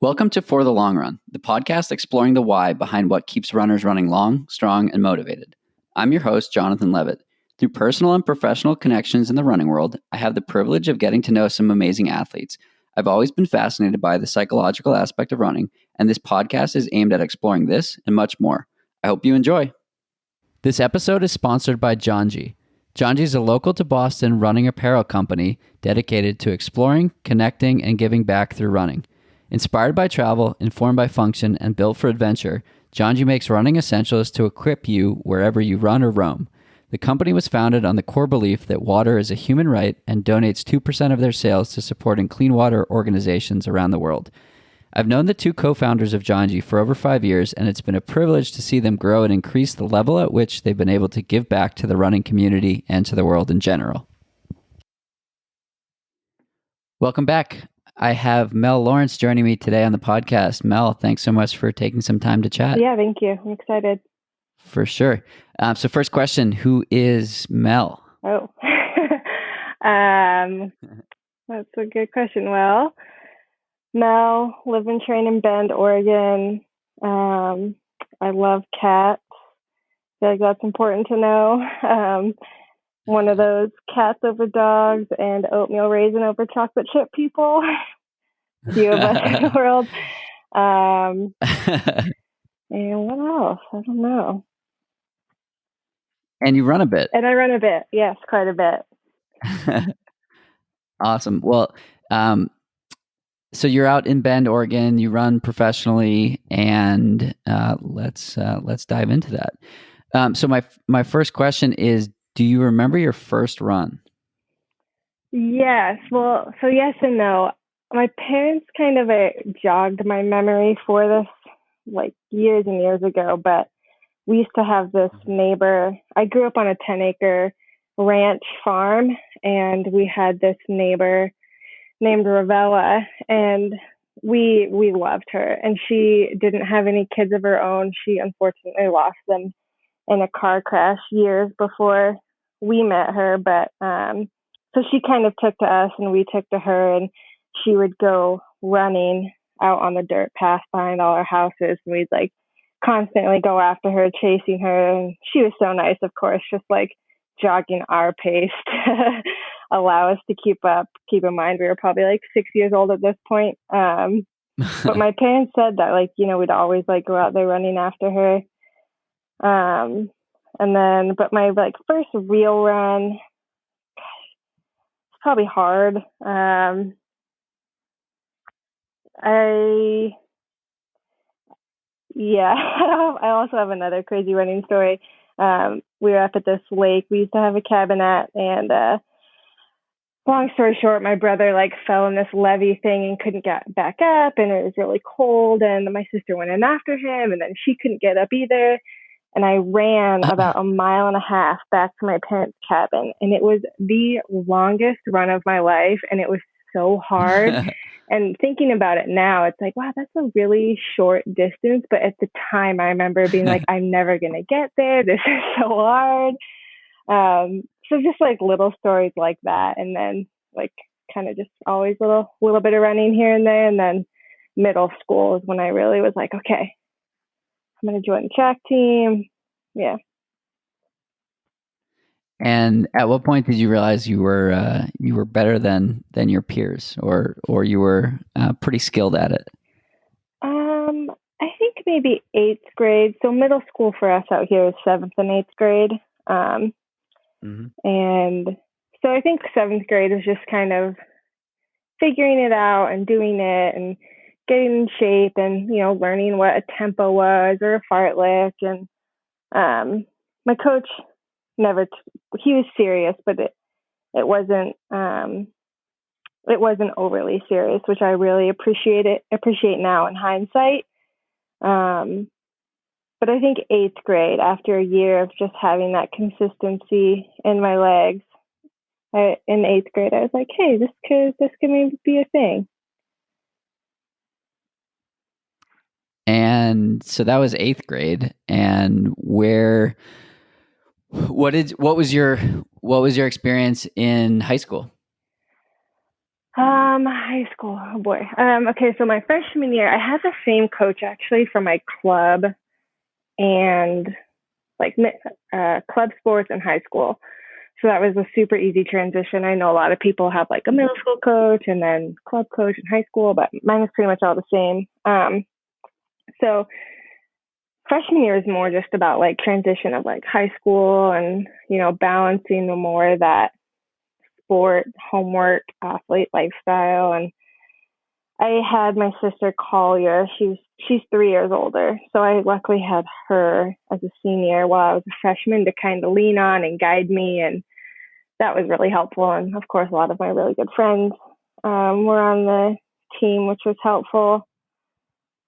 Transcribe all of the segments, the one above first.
Welcome to For the Long Run, the podcast exploring the why behind what keeps runners running long, strong, and motivated. I'm your host, Jonathan Levitt. Through personal and professional connections in the running world, I have the privilege of getting to know some amazing athletes. I've always been fascinated by the psychological aspect of running, and this podcast is aimed at exploring this and much more. I hope you enjoy. This episode is sponsored by Janji. Janji is a local to Boston running apparel company dedicated to exploring, connecting, and giving back through running. Inspired by travel, informed by function, and built for adventure, Janji makes running essentials to equip you wherever you run or roam. The company was founded on the core belief that water is a human right and donates 2% of their sales to supporting clean water organizations around the world. I've known the two co-founders of Janji for over 5 years, and it's been a privilege to see them grow and increase the level at which they've been able to give back to the running community and to the world in general. Welcome back. I have Mel Lawrence joining me today on the podcast. Mel, thanks so much for taking some time to chat. Yeah, thank you. I'm excited. For sure. So first question, who is Mel? Oh, that's a good question. Well, Mel, live and train in Bend, Oregon. I love cats. I feel like that's important to know. One of those cats over dogs and oatmeal raisin over chocolate chip people. Few of us in the world. And what else? I don't know. And you run a bit. And I run a bit. Yes, quite a bit. Awesome. Well, so you're out in Bend, Oregon. You run professionally, and let's dive into that. So my first question is, do you remember your first run? Yes. Well, so yes and no. My parents kind of jogged my memory for this like years and years ago, but we used to have this neighbor. I grew up on a 10-acre ranch farm, and we had this neighbor named Ravella, and we loved her. And she didn't have any kids of her own. She unfortunately lost them in a car crash years before we met her. But so she kind of took to us, and we took to her, and she would go running out on the dirt path behind all our houses, and we'd like constantly go after her, chasing her. And she was so nice, of course, just like jogging our pace to allow us to keep up. Keep in mind, we were probably like 6 years old at this point. But my parents said that, like, you know, we'd always like go out there running after her. And then, but my like first real run, it's probably hard. I also have another crazy running story. We were up at this lake. We used to have a cabinette, and long story short, my brother like fell in this levee thing and couldn't get back up, and it was really cold, and my sister went in after him, and then she couldn't get up either. And I ran about 1.5 miles back to my parents' cabin, and it was the longest run of my life, and it was so hard. And thinking about it now, it's like, wow, that's a really short distance. But at the time, I remember being like, I'm never going to get there. This is so hard. So just like little stories like that. And then like kind of just always little bit of running here and there. And then middle school is when I really was like, okay, I'm going to join the track team. Yeah. And at what point did you realize you were better than your peers, or you were pretty skilled at it? I think maybe 8th grade. So middle school for us out here is 7th and 8th grade. And so I think 7th grade was just kind of figuring it out and doing it and getting in shape and, you know, learning what a tempo was or a fartlek. And my coach he was serious, but it wasn't overly serious, which I really appreciate now in hindsight. But I think 8th grade, after a year of just having that consistency in my legs, in 8th grade, I was like, hey, this could maybe be a thing. And so that was 8th grade. And what was your experience in high school? High school. Oh boy. Okay, so my freshman year, I had the same coach actually for my club and like club sports in high school. So that was a super easy transition. I know a lot of people have like a middle school coach and then club coach in high school, but mine was pretty much all the same. So freshman year is more just about like transition of like high school and, balancing the more that sport, homework, athlete lifestyle. And I had my sister Collier. She's 3 years older. So I luckily had her as a senior while I was a freshman to kind of lean on and guide me. And that was really helpful. And of course, a lot of my really good friends were on the team, which was helpful.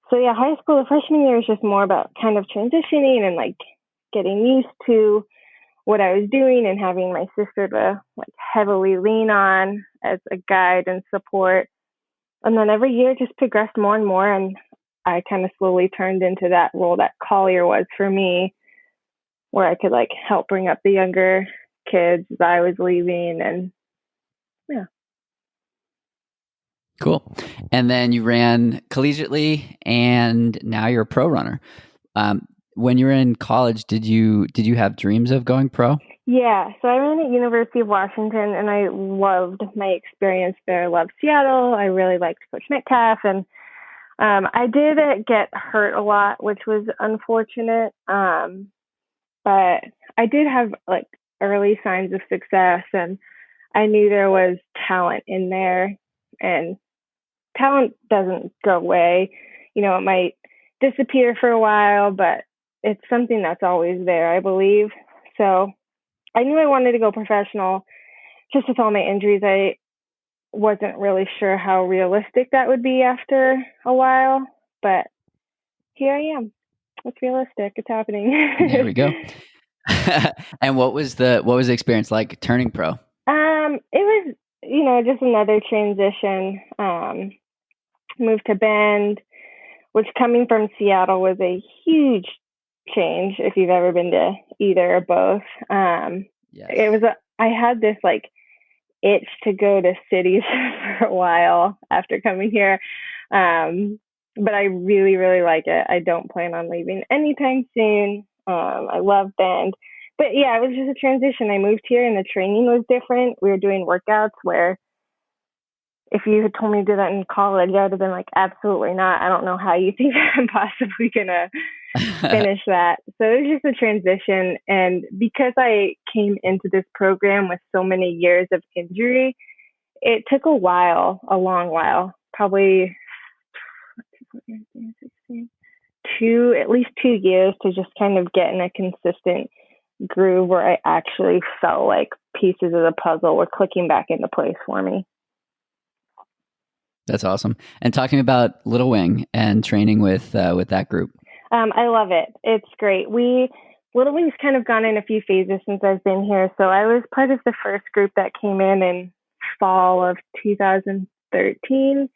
So yeah, high school, the freshman year is just more about kind of transitioning and like getting used to what I was doing and having my sister to like heavily lean on as a guide and support. And then every year just progressed more and more. And I kind of slowly turned into that role that Collier was for me, where I could like help bring up the younger kids as I was leaving. And yeah. Cool. And then you ran collegiately, and now you're a pro runner. When you were in college, did you have dreams of going pro? Yeah, so I ran at University of Washington, and I loved my experience there. I loved Seattle. I really liked Coach Metcalf, and I did get hurt a lot, which was unfortunate. But I did have like early signs of success, and I knew there was talent in there, and talent doesn't go away. It might disappear for a while, but it's something that's always there, I believe. So I knew I wanted to go professional. Just with all my injuries, I wasn't really sure how realistic that would be after a while, but here I am. It's realistic. It's happening. There we go. And what was the experience like turning pro? It was, just another transition. Moved to Bend, which coming from Seattle was a huge change if you've ever been to either or both. Yes. I had this like itch to go to cities for a while after coming here. But I really, really like it. I don't plan on leaving anytime soon. I love Bend. But yeah, it was just a transition. I moved here and the training was different. We were doing workouts where if you had told me to do that in college, I would have been like, absolutely not. I don't know how you think I'm possibly going to finish that. So it was just a transition. And because I came into this program with so many years of injury, it took a long while, probably at least 2 years to just kind of get in a consistent groove where I actually felt like pieces of the puzzle were clicking back into place for me. That's awesome. And talking about Little Wing and training with that group. I love it. It's great. Little Wing's kind of gone in a few phases since I've been here. So I was part of the first group that came in fall of 2013.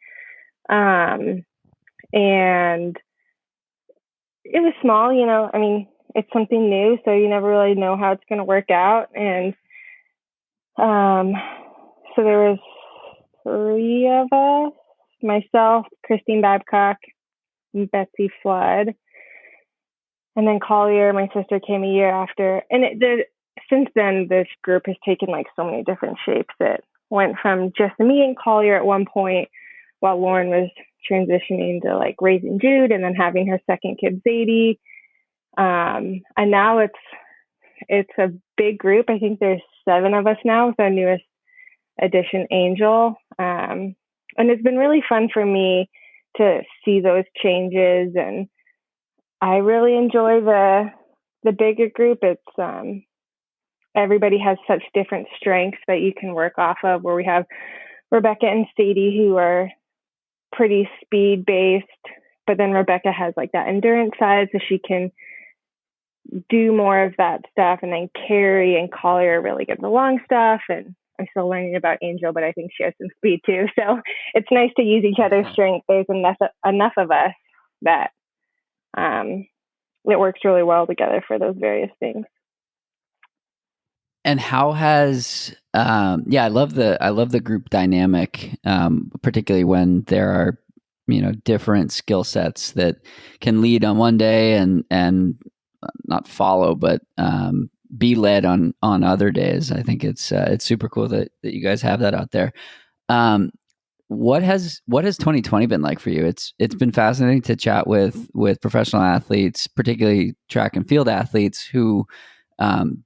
And it was small, it's something new, so you never really know how it's going to work out. And so there was 3 of us, myself, Christine Babcock, and Betsy Flood. And then Collier, my sister, came a year after. And since then, this group has taken like so many different shapes. It went from just me and Collier at one point while Lauren was transitioning to like raising Jude and then having her second kid, Zadie. And now it's a big group. I think there's 7 of us now with our newest addition, Angel. And it's been really fun for me to see those changes. And I really enjoy the bigger group. It's everybody has such different strengths that you can work off of, where we have Rebecca and Sadie who are pretty speed based, but then Rebecca has like that endurance side, so she can do more of that stuff, and then Carrie and Collier are really good at the long stuff, and I'm still learning about Angel, but I think she has some speed too. So it's nice to use each other's strength. There's enough of us that it works really well together for those various things. And how has I love the group dynamic, particularly when there are different skill sets that can lead on one day and not follow, but be led on other days. I think it's super cool that you guys have that out there. Um, what has 2020 been like for you? It's been fascinating to chat with professional athletes, particularly track and field athletes who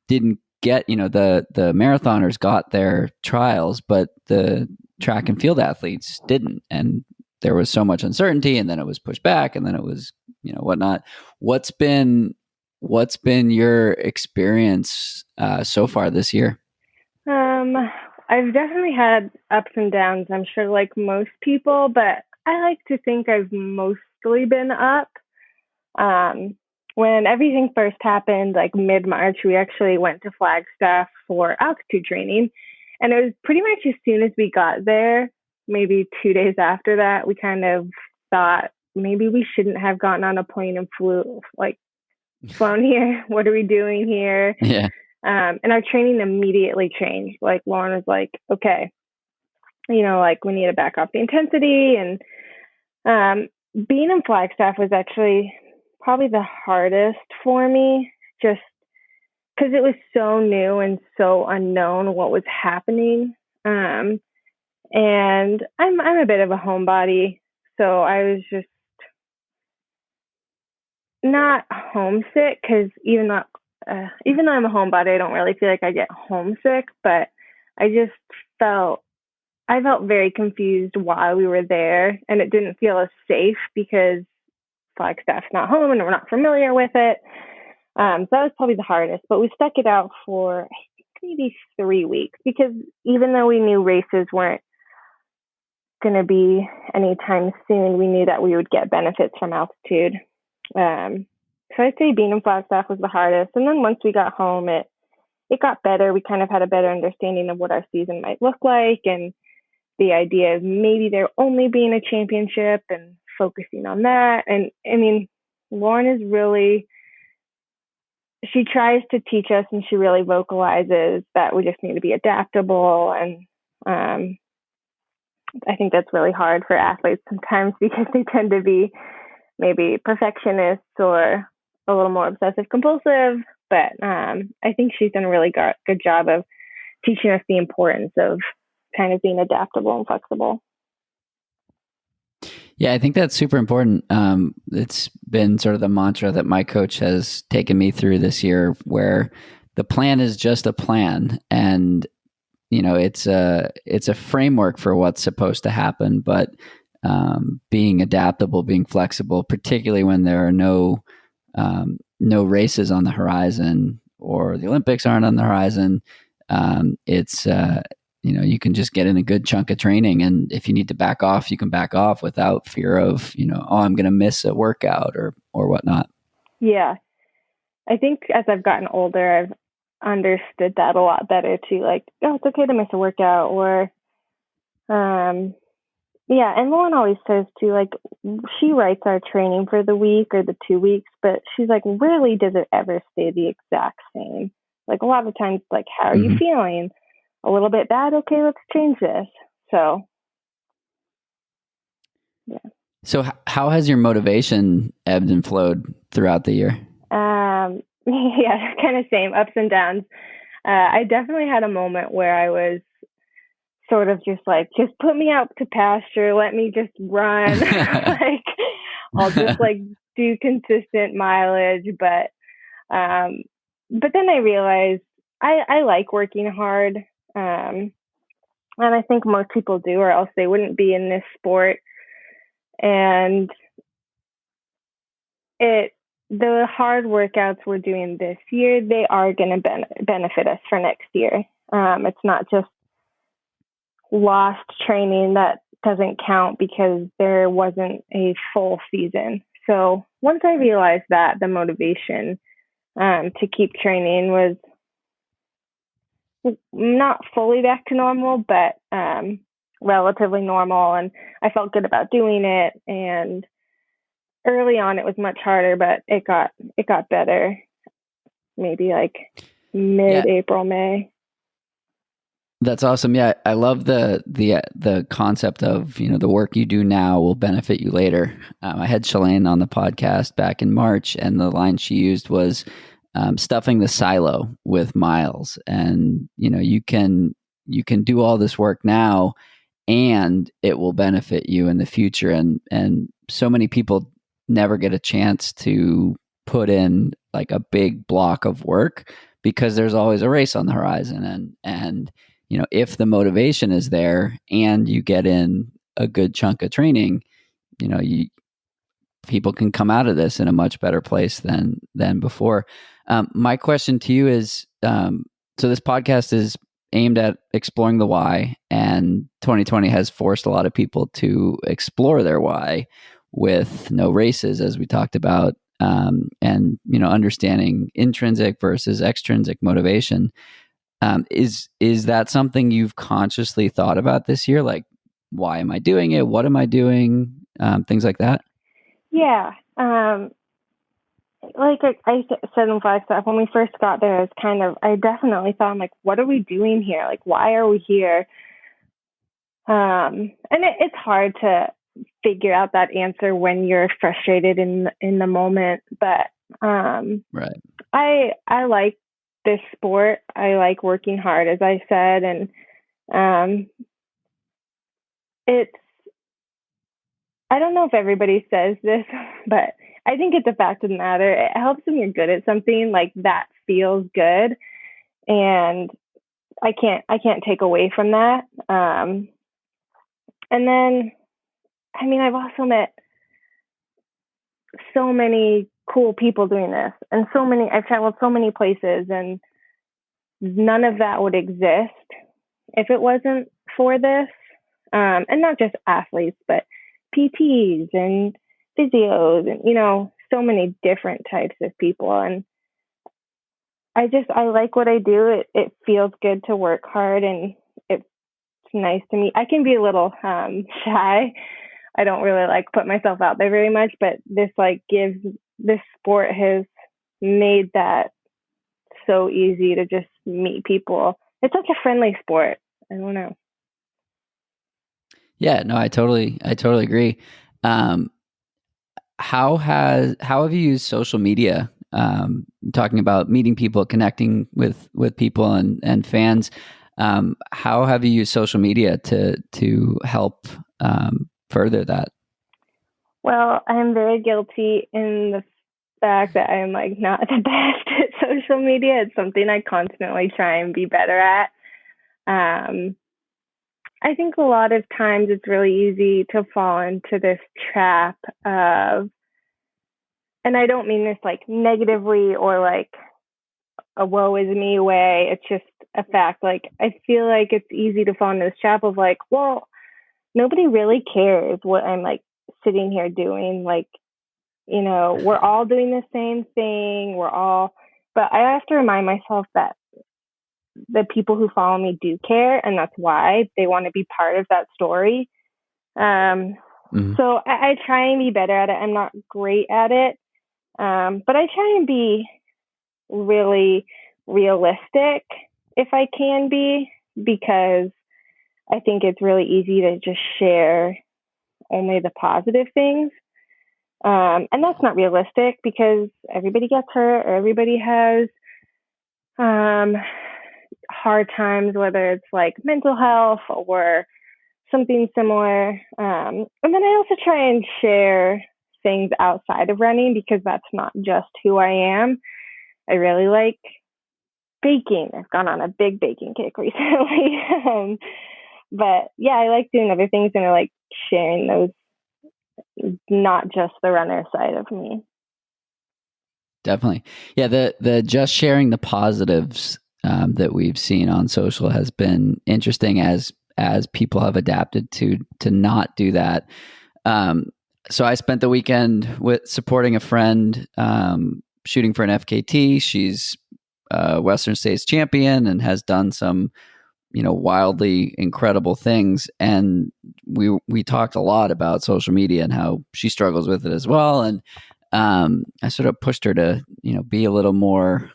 didn't get, the marathoners got their trials, but the track and field athletes didn't, and there was so much uncertainty, and then it was pushed back, and then it was whatnot. What's been your experience so far this year? I've definitely had ups and downs, I'm sure, like most people, but I like to think I've mostly been up. Um, when everything first happened, like mid-March, we actually went to Flagstaff for altitude training. And it was pretty much as soon as we got there, maybe 2 days after that, we kind of thought maybe we shouldn't have gotten on a plane and flown here. What are we doing here? Yeah. And our training immediately changed. Like Lauren was like, okay, like we need to back off the intensity. And being in Flagstaff was actually probably the hardest for me, just because it was so new and so unknown what was happening. And I'm a bit of a homebody, so I was just not homesick, because even though I'm a homebody, I don't really feel like I get homesick, but I just felt I felt very confused while we were there, and it didn't feel as safe because Flagstaff's not home and we're not familiar with it. So that was probably the hardest, but we stuck it out for, I think, maybe 3 weeks, because even though we knew races weren't going to be anytime soon, we knew that we would get benefits from altitude. So I'd say being in Flagstaff was the hardest. And then once we got home, it got better. We kind of had a better understanding of what our season might look like, and the idea of maybe there only being a championship and focusing on that. And I mean, Lauren is really, she tries to teach us, and she really vocalizes that we just need to be adaptable. And I think that's really hard for athletes sometimes, because they tend to be maybe perfectionists or a little more obsessive compulsive. But I think she's done a really good job of teaching us the importance of kind of being adaptable and flexible. Yeah, I think that's super important. It's been sort of the mantra that my coach has taken me through this year, where the plan is just a plan, and it's a framework for what's supposed to happen. But being adaptable, being flexible, particularly when there are no races on the horizon, or the Olympics aren't on the horizon, it's you can just get in a good chunk of training, and if you need to back off, you can back off without fear of I'm going to miss a workout or whatnot. Yeah, I think as I've gotten older, I've understood that a lot better too. Like, oh, it's okay to miss a workout, or yeah. And Lauren always says too, like, she writes our training for the week or the 2 weeks, but she's like, rarely does it ever stay the exact same. Like, a lot of times, like, how are you feeling? A little bit bad? Okay, let's change this. So, yeah. So how has your motivation ebbed and flowed throughout the year? Yeah, kind of same, ups and downs. I definitely had a moment where I was sort of just like, just put me out to pasture, let me just run. Like, I'll just like do consistent mileage. But then I realized I like working hard. And I think most people do, or else they wouldn't be in this sport. And the hard workouts we're doing this year, they are going to benefit us for next year. It's not just lost training that doesn't count because there wasn't a full season. So once I realized that, the motivation to keep training was not fully back to normal, but relatively normal. And I felt good about doing it. And early on, it was much harder, but it got better. Maybe like mid-April, May. That's awesome. Yeah, I love the concept of, the work you do now will benefit you later. I had Shalane on the podcast back in March, and the line she used was stuffing the silo with miles. And you can do all this work now, and it will benefit you in the future. And so many people never get a chance to put in like a big block of work because there's always a race on the horizon, and if the motivation is there and you get in a good chunk of training, people can come out of this in a much better place than before. My question to you is, so this podcast is aimed at exploring the why, and 2020 has forced a lot of people to explore their why with no races, as we talked about, and understanding intrinsic versus extrinsic motivation. Is that something you've consciously thought about this year? Like, why am I doing it? What am I doing? Things like that. Yeah. Like I said in Flagstaff, when we first got there, I definitely thought, I'm like, what are we doing here? Like, why are we here? And it's hard to figure out that answer when you're frustrated in the moment. But right. I like this sport. I like working hard, as I said, and I don't know if everybody says this, but I think it's a fact of the matter. It helps when you're good at something, like that feels good, and I can't take away from that. And then, I've also met so many cool people doing this, and I've traveled so many places, and none of that would exist if it wasn't for this. And not just athletes, but PTs and physios and, so many different types of people. And I like what I do. It feels good to work hard, and it's nice to meet. I can be a little shy. I don't really put myself out there very much, but this sport has made that so easy to just meet people. It's such a friendly sport. I don't know. Yeah, no, I totally agree. How have you used social media? Talking about meeting people, connecting with people and fans. How have you used social media to help further that? Well, I'm very guilty in the fact that I'm not the best at social media. It's something I constantly try and be better at. I think a lot of times it's really easy to fall into this trap of, and I don't mean this negatively or a woe is me way. It's just a fact. I feel like it's easy to fall into this trap of well, nobody really cares what I'm sitting here doing. We're all doing the same thing. But I have to remind myself that the people who follow me do care, and that's why they want to be part of that story. So I try and be better at it. I'm not great at it, but I try and be really realistic if I can be, because I think it's really easy to just share only the positive things. And that's not realistic, because everybody gets hurt, or everybody has hard times, whether it's mental health or something similar. And then I also try and share things outside of running, because that's not just who I am. I really like baking. I've gone on a big baking kick recently. But yeah, I like doing other things, and I like sharing those, not just the runner side of me. Definitely. Yeah. The just sharing the positives that we've seen on social has been interesting as people have adapted to not do that. So I spent the weekend supporting a friend, shooting for an FKT. She's a Western States champion and has done some, wildly incredible things. And we talked a lot about social media and how she struggles with it as well. And I sort of pushed her to, be a little more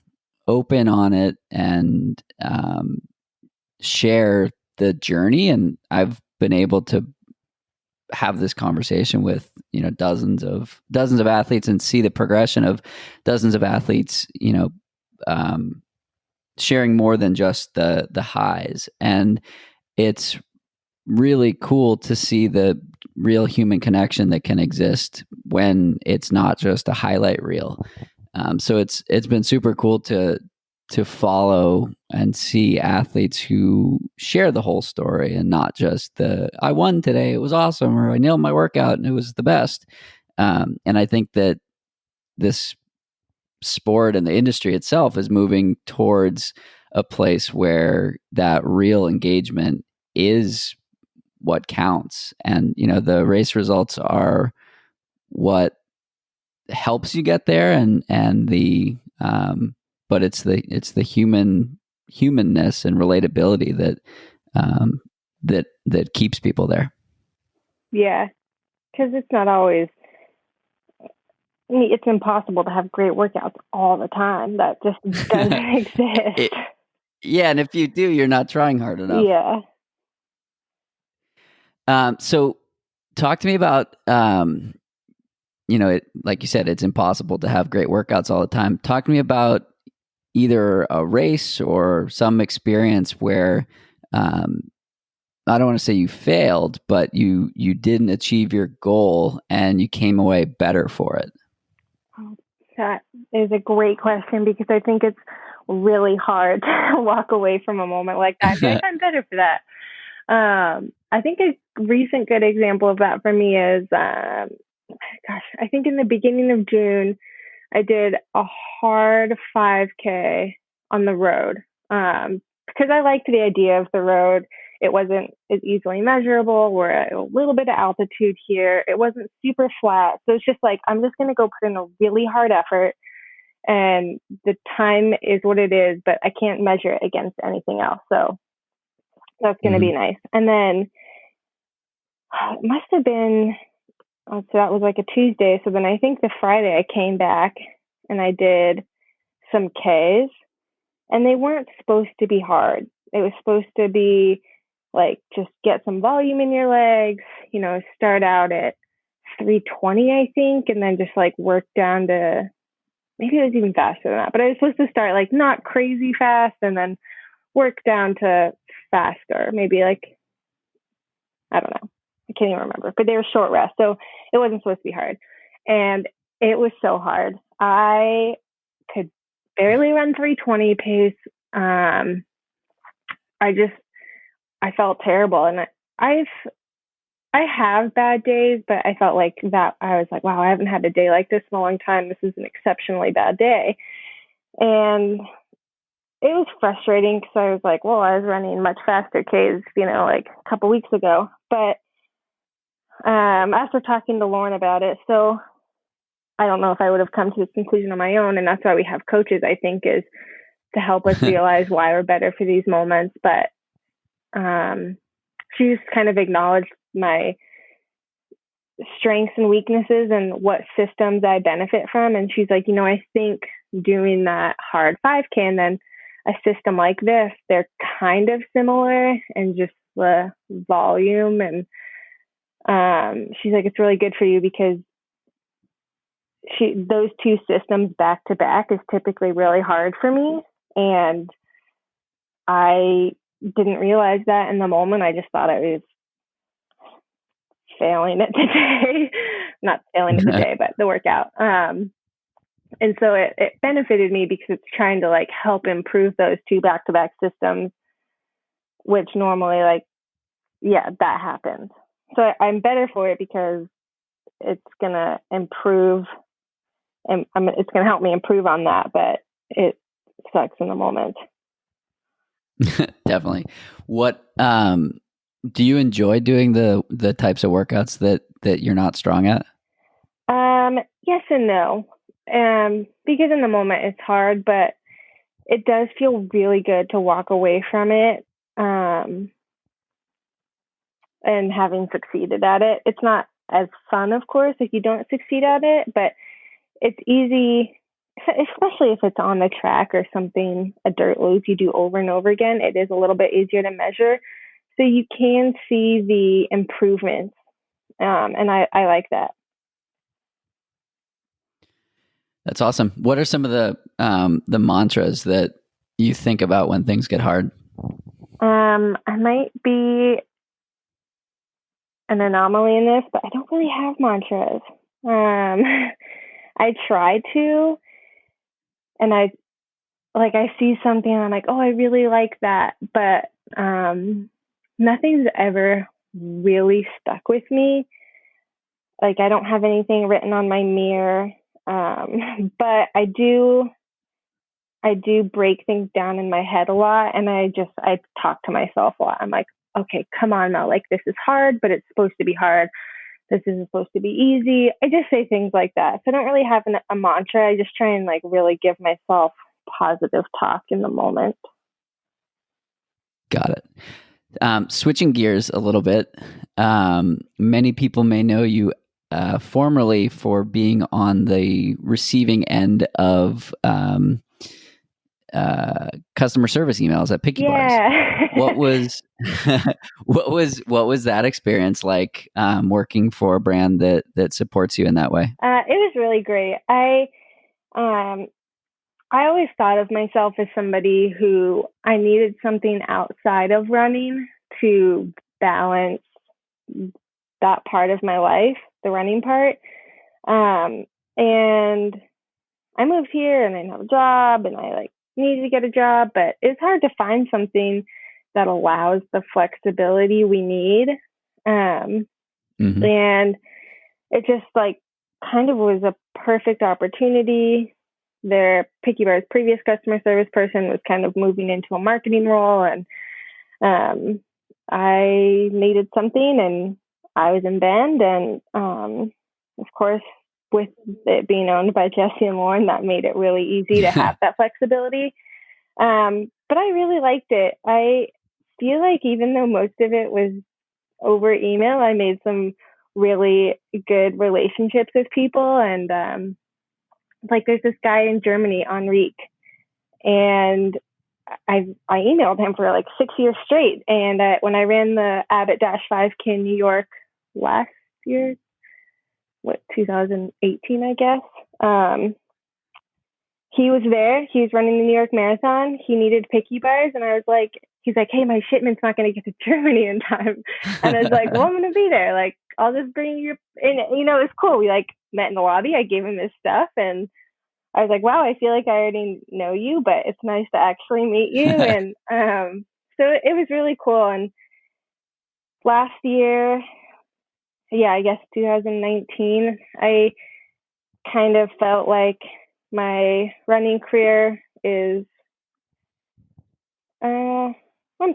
open on it and share the journey. And I've been able to have this conversation with, dozens of athletes and see the progression of dozens of athletes, sharing more than just the highs. And it's really cool to see the real human connection that can exist when it's not just a highlight reel. So it's been super cool to follow and see athletes who share the whole story and not just I won today, it was awesome, or I nailed my workout and it was the best. And I think that this sport and the industry itself is moving towards a place where that real engagement is what counts. And, the race results are what helps you get there, and but it's the humanness and relatability that keeps people there. Yeah, because it's not always. It's impossible to have great workouts all the time. That just doesn't exist. Yeah, and if you do, you're not trying hard enough. Yeah. So talk to me about, like you said, it's impossible to have great workouts all the time. Talk to me about either a race or some experience where, I don't want to say you failed, but you didn't achieve your goal and you came away better for it. That is a great question, because I think it's really hard to walk away from a moment like that. I feel like I'm better for that. I think a recent good example of that for me is, I think in the beginning of June, I did a hard 5K on the road, because I liked the idea of the road. It wasn't as easily measurable. We're at a little bit of altitude here. It wasn't super flat. So it's just like, I'm just going to go put in a really hard effort, and the time is what it is, but I can't measure it against anything else. So that's going to be nice. And then it must have been, so that was like a Tuesday. So then I think the Friday I came back and I did some Ks, and they weren't supposed to be hard. It was supposed to be like, just get some volume in your legs, start out at 320, I think, and then just like work down to, maybe it was even faster than that, but I was supposed to start like not crazy fast and then work down to faster, maybe like, I don't know, I can't even remember, but they were short rest, so it wasn't supposed to be hard. And it was so hard. I could barely run 320 pace. I felt terrible, and I have bad days, but I felt like that. I was like, wow, I haven't had a day like this in a long time. This is an exceptionally bad day. And it was frustrating, because I was like, well, I was running much faster Ks, like a couple weeks ago. But after talking to Lauren about it, so I don't know if I would have come to this conclusion on my own. And that's why we have coaches, I think, is to help us realize why we're better for these moments. But she just kind of acknowledged my strengths and weaknesses and what systems I benefit from. And she's like, I think doing that hard 5K and then a system like this, they're kind of similar, and just the volume. And she's like, it's really good for you, because those two systems back to back is typically really hard for me. And I didn't realize that in the moment. I just thought I was failing it today. Not failing it today, but the workout. And so it benefited me, because it's trying to like help improve those two back-to-back systems, which normally that happens. So I'm better for it, because it's going to improve, and it's going to help me improve on that, but it sucks in the moment. Definitely. What do you enjoy doing the types of workouts that you're not strong at? Yes and no. Because in the moment it's hard, but it does feel really good to walk away from it, and having succeeded at it. It's not as fun, of course, if you don't succeed at it, but it's easy. especially if it's on the track or something, a dirt loop you do over and over again, it is a little bit easier to measure. So you can see the improvements. And I like that. That's awesome. What are some of the mantras that you think about when things get hard? I might be an anomaly in this, but I don't really have mantras. I try to, and I see something and I'm like, oh, I really like that, but nothing's ever really stuck with me. Like, I don't have anything written on my mirror, but I do break things down in my head a lot, and I talk to myself a lot. I'm like, okay, come on, Mel, like, this is hard, but it's supposed to be hard. This isn't supposed to be easy. I just say things like that. So I don't really have a mantra. I just try and like really give myself positive talk in the moment. Got it. Switching gears a little bit, many people may know you formerly for being on the receiving end of customer service emails at PickyBars. Yeah. What was that experience like, working for a brand that supports you in that way? It was really great. I always thought of myself as somebody who I needed something outside of running to balance that part of my life, the running part. And I moved here and I didn't have a job, and I like needed to get a job, but it's hard to find something that allows the flexibility we need. And it just like kind of was a perfect opportunity. Their PickyBars previous customer service person was kind of moving into a marketing role, and I needed something, and I was in band, and of course, with it being owned by Jesse and Lauren, that made it really easy to have that flexibility. But I really liked it. I feel like even though most of it was over email, I made some really good relationships with people. And like there's this guy in Germany, Enrique, and I emailed him for like 6 years straight. And when I ran the Abbott 5K in New York last year, 2018, I guess, he was there. He was running the New York Marathon. He needed PickyBars, and I was like, he's like, hey, my shipment's not going to get to Germany in time. And I was like, well, I'm going to be there. Like, I'll just bring you in. You know, it's cool. We like met in the lobby. I gave him his stuff, and I was like, wow, I feel like I already know you, but it's nice to actually meet you. And so it was really cool. And last year, yeah, I guess 2019, I kind of felt like my running career is, I'm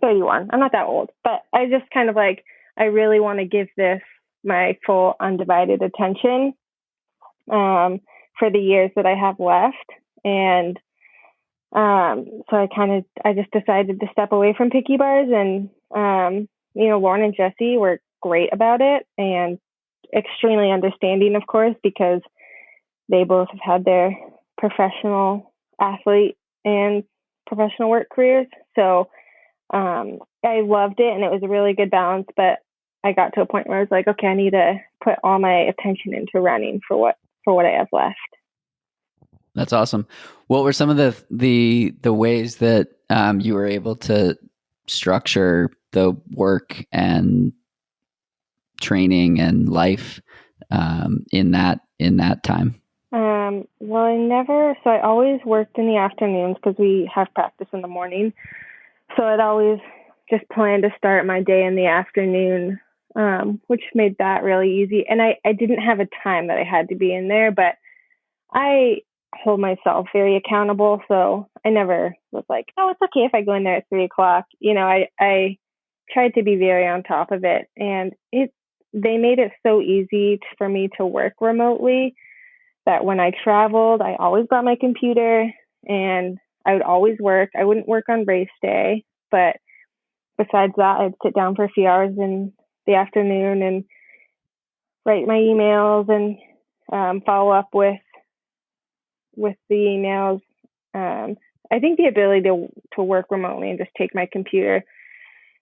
31. I'm not that old, but I just kind of like, I really want to give this my full undivided attention for the years that I have left. And so I just decided to step away from PickyBars, and, you know, Lauren and Jesse were great about it and extremely understanding, of course, because they both have had their professional athlete and professional work careers. So I loved it, and it was a really good balance, but I got to a point where I was like, okay, I need to put all my attention into running for what I have left. That's awesome. What were some of the ways that you were able to structure the work and training and life in that time? Well, I always worked in the afternoons because we have practice in the morning. So I'd always just planned to start my day in the afternoon, which made that really easy. And I didn't have a time that I had to be in there, but I hold myself very accountable. So I never was like, oh, it's okay if I go in there at 3:00. You know, I tried to be very on top of it. And they made it so easy for me to work remotely that when I traveled, I always brought my computer, and I would always work. I wouldn't work on race day, but besides that, I'd sit down for a few hours in the afternoon and write my emails and follow up with with the emails. I think the ability to work remotely and just take my computer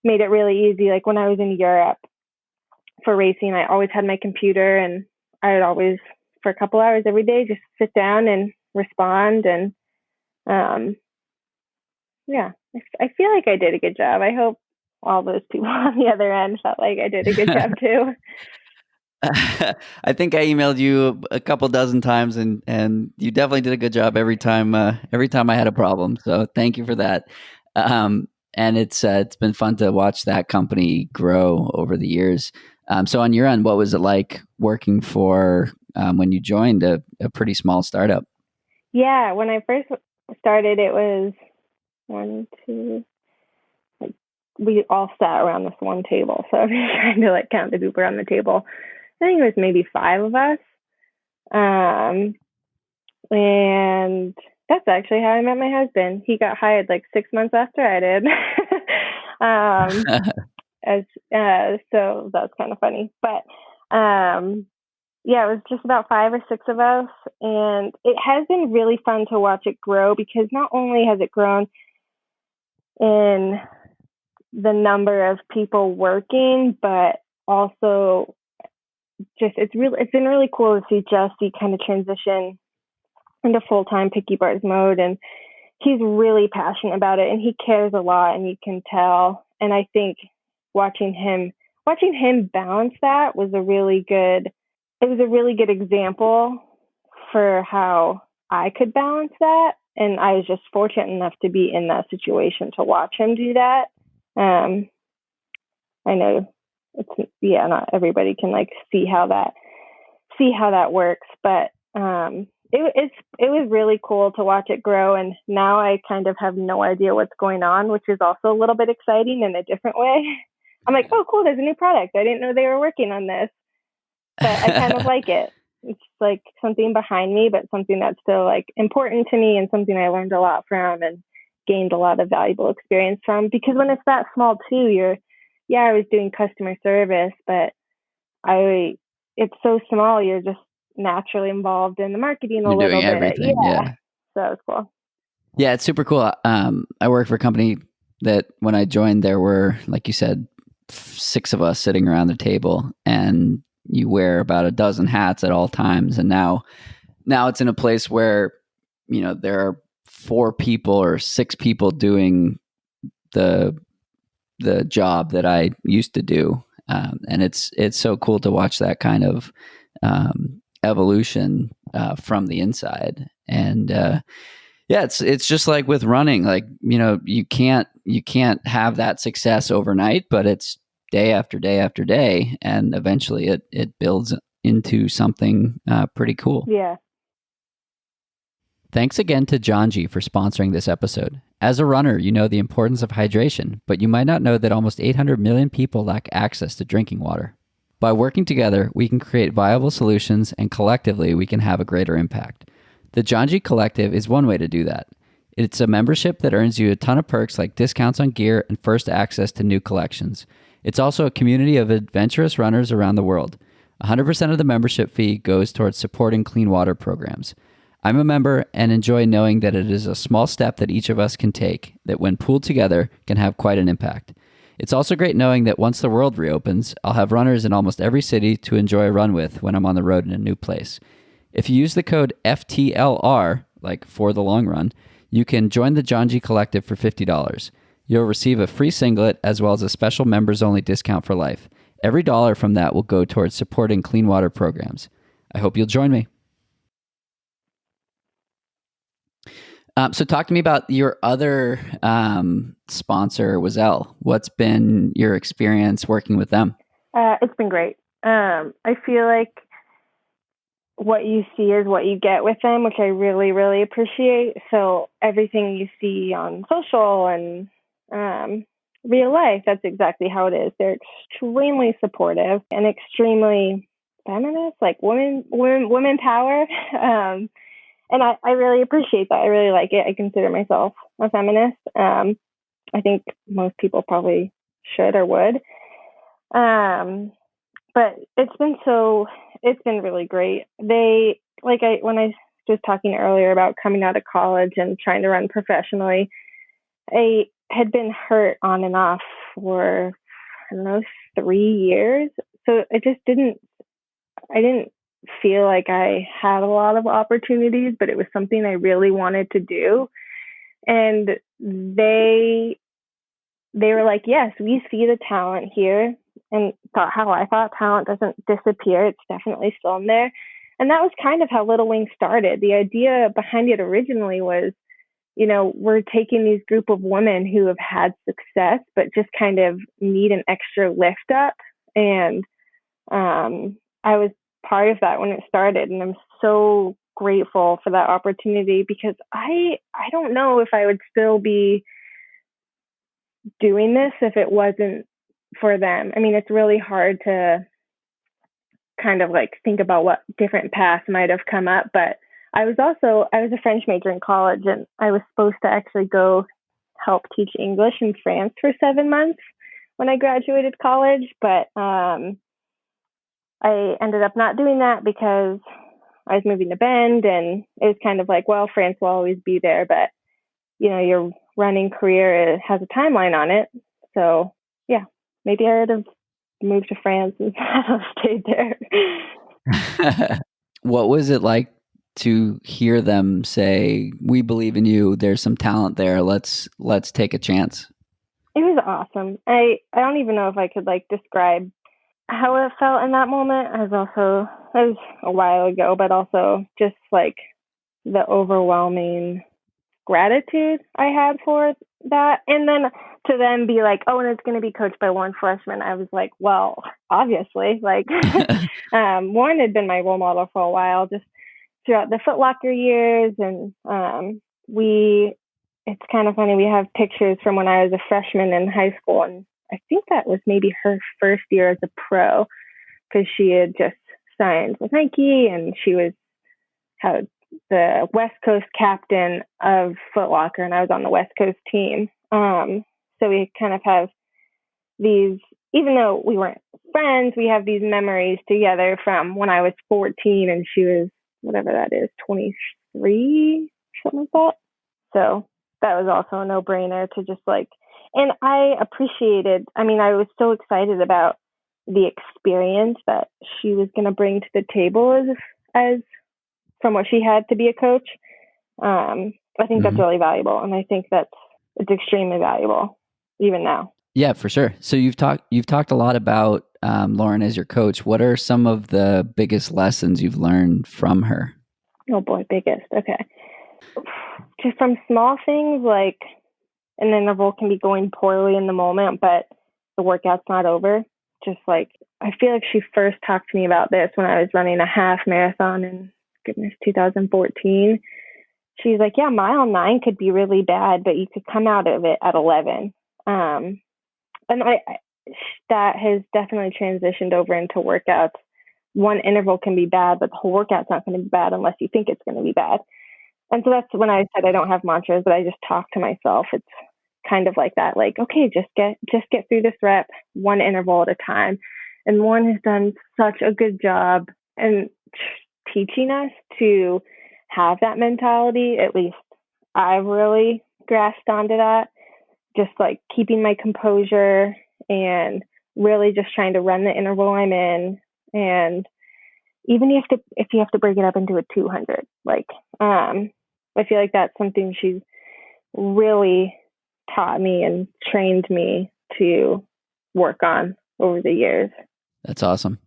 made it really easy. Like when I was in Europe for racing, I always had my computer, and I would always, for a couple hours every day, just sit down and respond. And yeah, I feel like I did a good job. I hope all those people on the other end felt like I did a good job too. I think I emailed you a couple dozen times, and you definitely did a good job every time. Every time I had a problem, so thank you for that. And it's been fun to watch that company grow over the years. So on your end, what was it like working for when you joined a pretty small startup? Yeah, when I first started, it was one, two, like we all sat around this one table. So I'm just trying to like count the people around the table. I think it was maybe 5 of us. And that's actually how I met my husband. He got hired like 6 months after I did. So that's kind of funny. But yeah, it was just about 5 or 6 of us. And it has been really fun to watch it grow, because not only has it grown in the number of people working, but also just it's been really cool to see Jesse kind of transition into full-time PickyBars mode, and he's really passionate about it, and he cares a lot, and you can tell. And I think watching him balance that was a really good example for how I could balance that. And I was just fortunate enough to be in that situation to watch him do that. I know not everybody can like see how that works, but it was really cool to watch it grow. And now I kind of have no idea what's going on, which is also a little bit exciting in a different way. I'm like, oh, cool, there's a new product. I didn't know they were working on this, but I kind of like it. It's like something behind me, but something that's still like important to me, and something I learned a lot from and gained a lot of valuable experience from. Because when it's that small too, I was doing customer service, but it's so small, you're just naturally involved in the marketing a You're little doing bit. everything. Yeah. So it's cool. Yeah, it's super cool. I work for a company that when I joined, there were, like you said, 6 of us sitting around the table, and you wear about a dozen hats at all times. And now it's in a place where, there are 4 people or 6 people doing the job that I used to do. And it's so cool to watch that kind of evolution from the inside. And yeah, it's just like with running, like, you can't have that success overnight, but it's day after day after day, and eventually it builds into something pretty cool. Yeah. Thanks again to John G for sponsoring this episode. As a runner, you know the importance of hydration, but you might not know that almost 800 million people lack access to drinking water. By working together, we can create viable solutions, and collectively, we can have a greater impact. The John G Collective is one way to do that. It's a membership that earns you a ton of perks like discounts on gear and first access to new collections. It's also a community of adventurous runners around the world. 100% of the membership fee goes towards supporting clean water programs. I'm a member and enjoy knowing that it is a small step that each of us can take that, when pooled together, can have quite an impact. It's also great knowing that once the world reopens, I'll have runners in almost every city to enjoy a run with when I'm on the road in a new place. If you use the code FTLR, like for the long run, you can join the John G Collective for $50. You'll receive a free singlet as well as a special members-only discount for life. Every dollar from that will go towards supporting clean water programs. I hope you'll join me. So talk to me about your other sponsor, Oiselle. What's been your experience working with them? It's been great. I feel like what you see is what you get with them, which I really, really appreciate. So everything you see on social and real life, that's exactly how it is. They're extremely supportive and extremely feminist, like women power. And I really appreciate that. I really like it. I consider myself a feminist. I think most people probably should or would. But it's been really great. When I just talking earlier about coming out of college and trying to run professionally, I had been hurt on and off for, I don't know, 3 years. So I didn't feel like I had a lot of opportunities, but it was something I really wanted to do. And they were like, yes, we see the talent here. And thought how I thought talent doesn't disappear. It's definitely still in there. And that was kind of how Little Wing started. The idea behind it originally was, we're taking these group of women who have had success, but just kind of need an extra lift up. And I was part of that when it started. And I'm so grateful for that opportunity, because I don't know if I would still be doing this if it wasn't for them. I mean, it's really hard to kind of like think about what different paths might have come up, but I was a French major in college, and I was supposed to actually go help teach English in France for 7 months when I graduated college, but I ended up not doing that because I was moving to Bend, and it was kind of like, well, France will always be there, but your running career has a timeline on it. So yeah, maybe I would have moved to France and stayed there. What was it like to hear them say, "We believe in you. There's some talent there. Let's take a chance"? It was awesome. I don't even know if I could describe how it felt in that moment. It was a while ago, but also just the overwhelming gratitude I had for that. And then to then be like, oh, and it's going to be coached by Warren Freshman. I was like, well, obviously, Warren had been my role model for a while, just throughout the Foot Locker years. And it's kind of funny. We have pictures from when I was a freshman in high school. And I think that was maybe her first year as a pro, because she had just signed with Nike, and she was the West Coast captain of Foot Locker, and I was on the West Coast team. So we kind of have these, even though we weren't friends, we have these memories together from when I was 14 and she was, whatever that is, 23, something like that. So that was also a no-brainer to just and I was so excited about the experience that she was going to bring to the table as from what she had to be a coach. I think that's really valuable. And I think it's extremely valuable even now. Yeah, for sure. So you've talked a lot about Lauren as your coach. What are some of the biggest lessons you've learned from her? Oh boy, biggest. Okay. Just from small things, like an interval can be going poorly in the moment, but the workout's not over. Just I feel like she first talked to me about this when I was running a half marathon in 2014. She's like, yeah, mile 9 could be really bad, but you could come out of it at 11. And that has definitely transitioned over into workouts. One interval can be bad, but the whole workout's not going to be bad unless you think it's going to be bad. And so that's when I said I don't have mantras, but I just talk to myself. It's kind of like that, okay, just get through this rep, one interval at a time. And Lauren has done such a good job and teaching us to have that mentality. At least I've really grasped onto that. Just keeping my composure and really just trying to run the interval I'm in. And even if you have to break it up into a 200, I feel like that's something she's really taught me and trained me to work on over the years. That's awesome.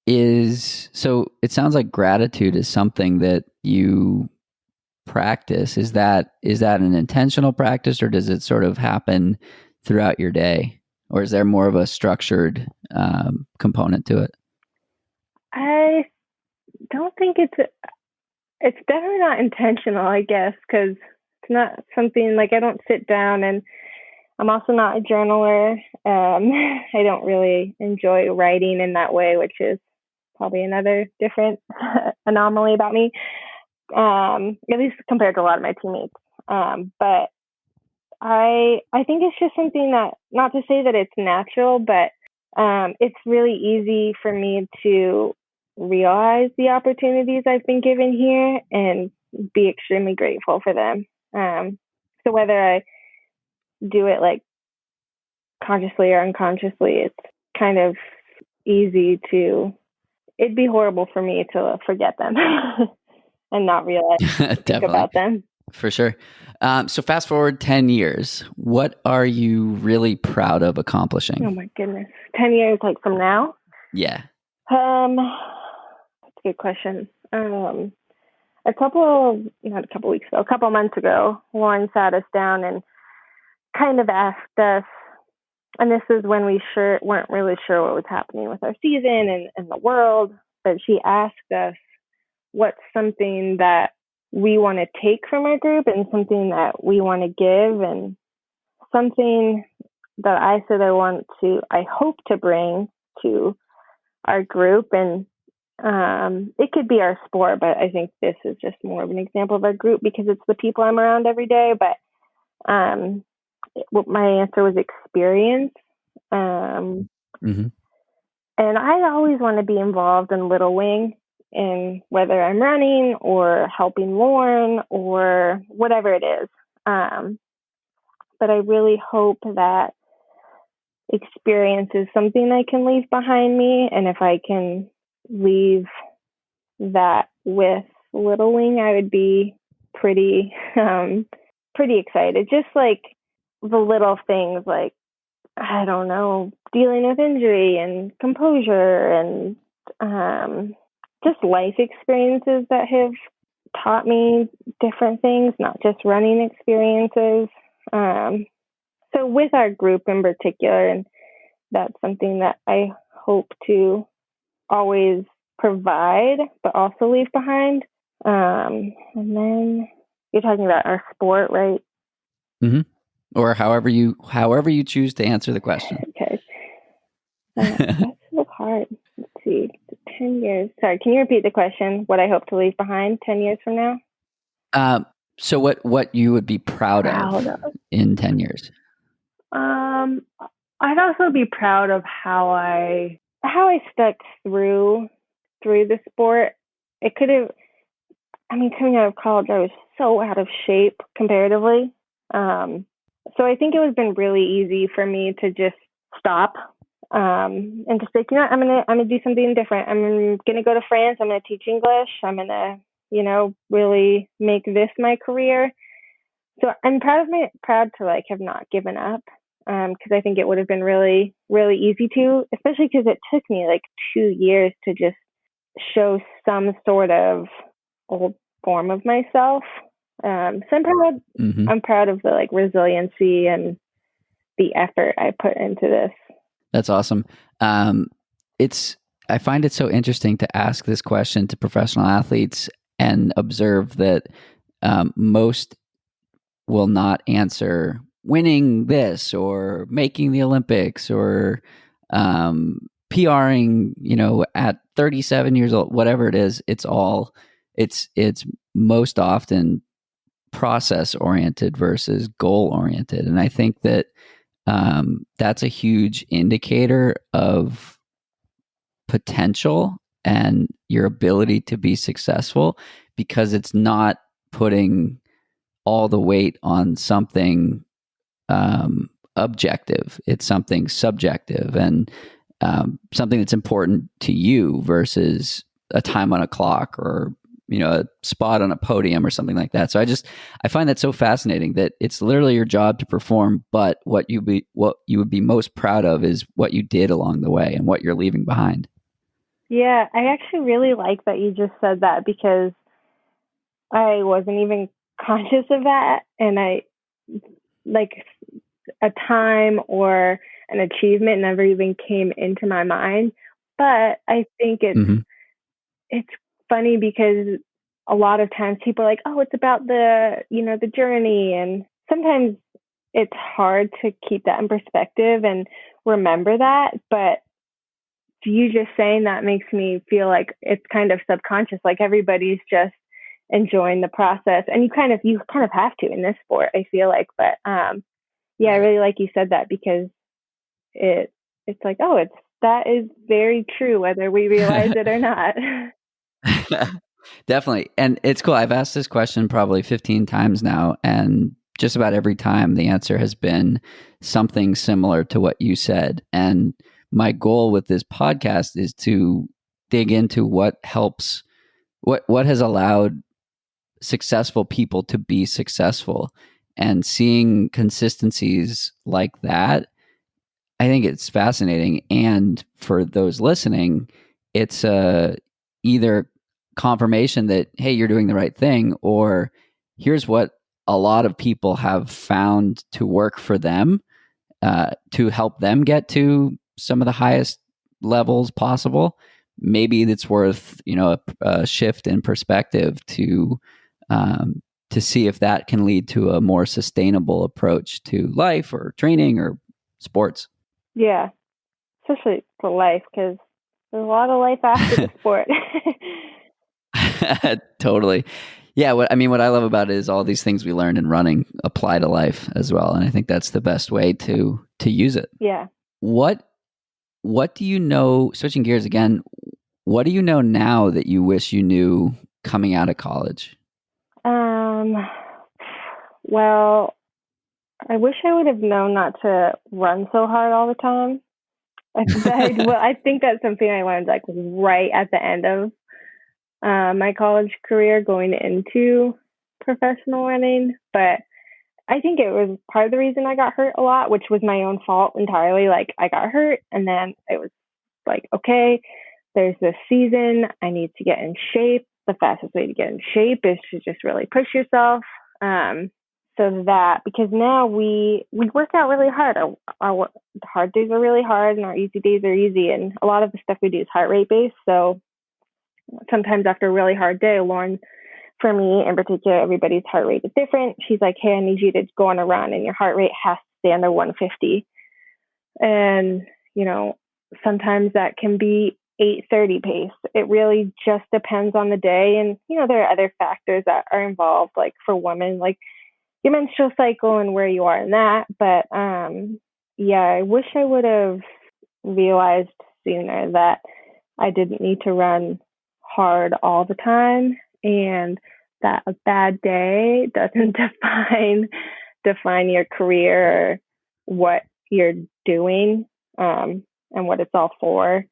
So it sounds like gratitude is something that you practice. Is that an intentional practice, or does it sort of happen throughout your day, or is there more of a structured component to it? I don't think it's definitely not intentional, I guess, because it's not something I don't sit down, and I'm also not a journaler. I don't really enjoy writing in that way, which is probably another different anomaly about me, at least compared to a lot of my teammates. But I think it's just something that, not to say that it's natural, but it's really easy for me to realize the opportunities I've been given here and be extremely grateful for them. So whether I do it like consciously or unconsciously, it's kind of easy to, it'd be horrible for me to forget them and not realize, think Definitely. about them. For sure. So fast forward 10 years. What are you really proud of accomplishing? Oh my goodness. 10 years like from now? Yeah. That's a good question. A couple months ago, Lauren sat us down and kind of asked us, and this is when we weren't really sure what was happening with our season and the world, but she asked us what's something that we want to take from our group and something that we want to give, and something that I said I hope to bring to our group. And it could be our sport, but I think this is just more of an example of our group because it's the people I'm around every day. But my answer was experience. And I always want to be involved in Little Wing, and whether I'm running or helping Lauren or whatever it is. But I really hope that experience is something I can leave behind me. And if I can leave that with Little Wing, I would be pretty excited. Just like the little things, like, I don't know, dealing with injury and composure and just life experiences that have taught me different things, not just running experiences. So with our group in particular, and that's something that I hope to always provide, but also leave behind. And then you're talking about our sport, right? Mm-hmm. Or however you choose to answer the question. Okay. That's so hard. Let's see. 10 years. Sorry, can you repeat the question? What I hope to leave behind 10 years from now? So what you would be proud of in 10 years? I'd also be proud of how I stuck through the sport. It could have, coming out of college, I was so out of shape comparatively. So I think it would have been really easy for me to just stop and just like, I'm gonna do something different. I'm gonna go to France. I'm gonna teach English. I'm gonna, really make this my career. So I'm proud to like have not given up, because I think it would have been really, really easy to, especially because it took me like 2 years to just show some sort of old form of myself. So I'm proud. Mm-hmm. I'm proud of the like resiliency and the effort I put into this. That's awesome. I find it so interesting to ask this question to professional athletes and observe that most will not answer winning this or making the Olympics or PRing, at 37 years old, whatever it is. It's most often process oriented versus goal oriented. And I think that that's a huge indicator of potential and your ability to be successful, because it's not putting all the weight on something objective. It's something subjective and something that's important to you versus a time on a clock or a spot on a podium or something like that. So I find that so fascinating that it's literally your job to perform, but what you would be most proud of is what you did along the way and what you're leaving behind. Yeah, I actually really like that you just said that, because I wasn't even conscious of that. And I like a time or an achievement never even came into my mind. But I think it's funny because a lot of times people are like, oh, it's about the journey. And sometimes it's hard to keep that in perspective and remember that. But you just saying that makes me feel like it's kind of subconscious, like everybody's just enjoying the process. And you kind of have to in this sport, I feel like. But yeah, I really like you said that, because it's like, oh, that is very true, whether we realize it or not. Definitely. And it's cool. I've asked this question probably 15 times now, and just about every time the answer has been something similar to what you said. And my goal with this podcast is to dig into what helps, what has allowed successful people to be successful, and seeing consistencies like that. I think it's fascinating. And for those listening, it's either confirmation that, hey, you're doing the right thing, or here's what a lot of people have found to work for them, to help them get to some of the highest levels possible. Maybe it's worth, a shift in perspective to see if that can lead to a more sustainable approach to life or training or sports. Yeah, especially for life, because there's a lot of life after the sport. Totally. Yeah. What I love about it is all these things we learned in running apply to life as well. And I think that's the best way to use it. Yeah. What do you know, switching gears again, what do you know now that you wish you knew coming out of college? Well, I wish I would have known not to run so hard all the time. I think that's something I learned like right at the end of my college career, going into professional running. But I think it was part of the reason I got hurt a lot, which was my own fault entirely. Like, I got hurt, and then it was like, okay, there's this season, I need to get in shape. The fastest way to get in shape is to just really push yourself. So that, because now we work out really hard. Our hard days are really hard, and our easy days are easy. And a lot of the stuff we do is heart rate based. So sometimes after a really hard day, Lauren, for me in particular, everybody's heart rate is different. She's like, hey, I need you to go on a run, and your heart rate has to stay under 150. And, sometimes that can be 8:30 pace. It really just depends on the day. And, there are other factors that are involved, like for women, like your menstrual cycle and where you are in that. But I wish I would have realized sooner that I didn't need to run hard all the time, and that a bad day doesn't define your career or what you're doing, and what it's all for.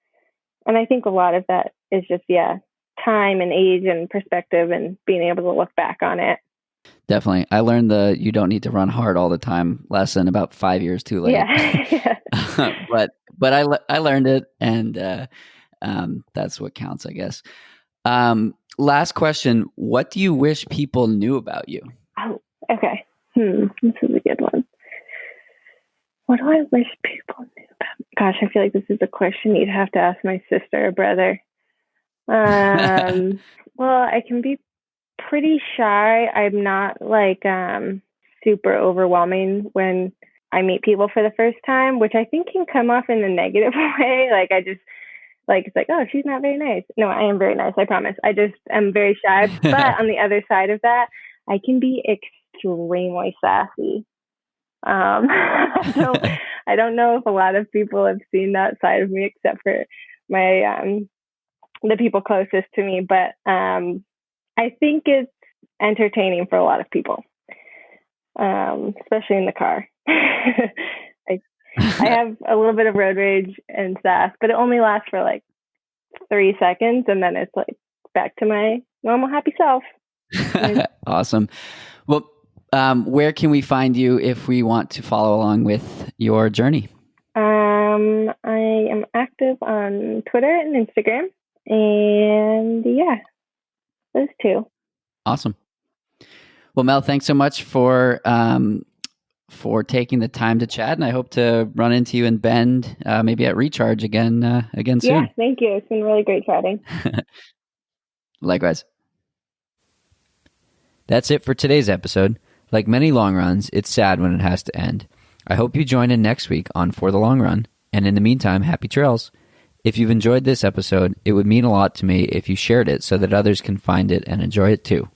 And I think a lot of that is just, time and age and perspective and being able to look back on it. Definitely. I learned the you don't need to run hard all the time lesson about 5 years too late. Yeah. but I learned it, and that's what counts, I guess. Last question. What do you wish people knew about you? Oh, okay. This is a good one. What do I wish people knew about me? Gosh, I feel like this is a question you'd have to ask my sister or brother. Well, I can be pretty shy. I'm not like super overwhelming when I meet people for the first time, which I think can come off in a negative way. Like, I just it's like, oh, she's not very nice. No, I am very nice, I promise. I just am very shy. But on the other side of that, I can be extremely sassy. I don't know if a lot of people have seen that side of me, except for my the people closest to me. But I think it's entertaining for a lot of people, especially in the car. I have a little bit of road rage and sass, but it only lasts for like 3 seconds, and then it's like back to my normal happy self. Awesome. Well, where can we find you if we want to follow along with your journey? I am active on Twitter and Instagram, and those two. Awesome. Well, Mel, thanks so much for taking the time to chat, and I hope to run into you in Bend, maybe at Recharge again soon. Yeah, thank you. It's been really great chatting. Likewise. That's it for today's episode. Like many long runs, it's sad when it has to end. I hope you join in next week on For the Long Run, and in the meantime, happy trails. If you've enjoyed this episode, it would mean a lot to me if you shared it so that others can find it and enjoy it too.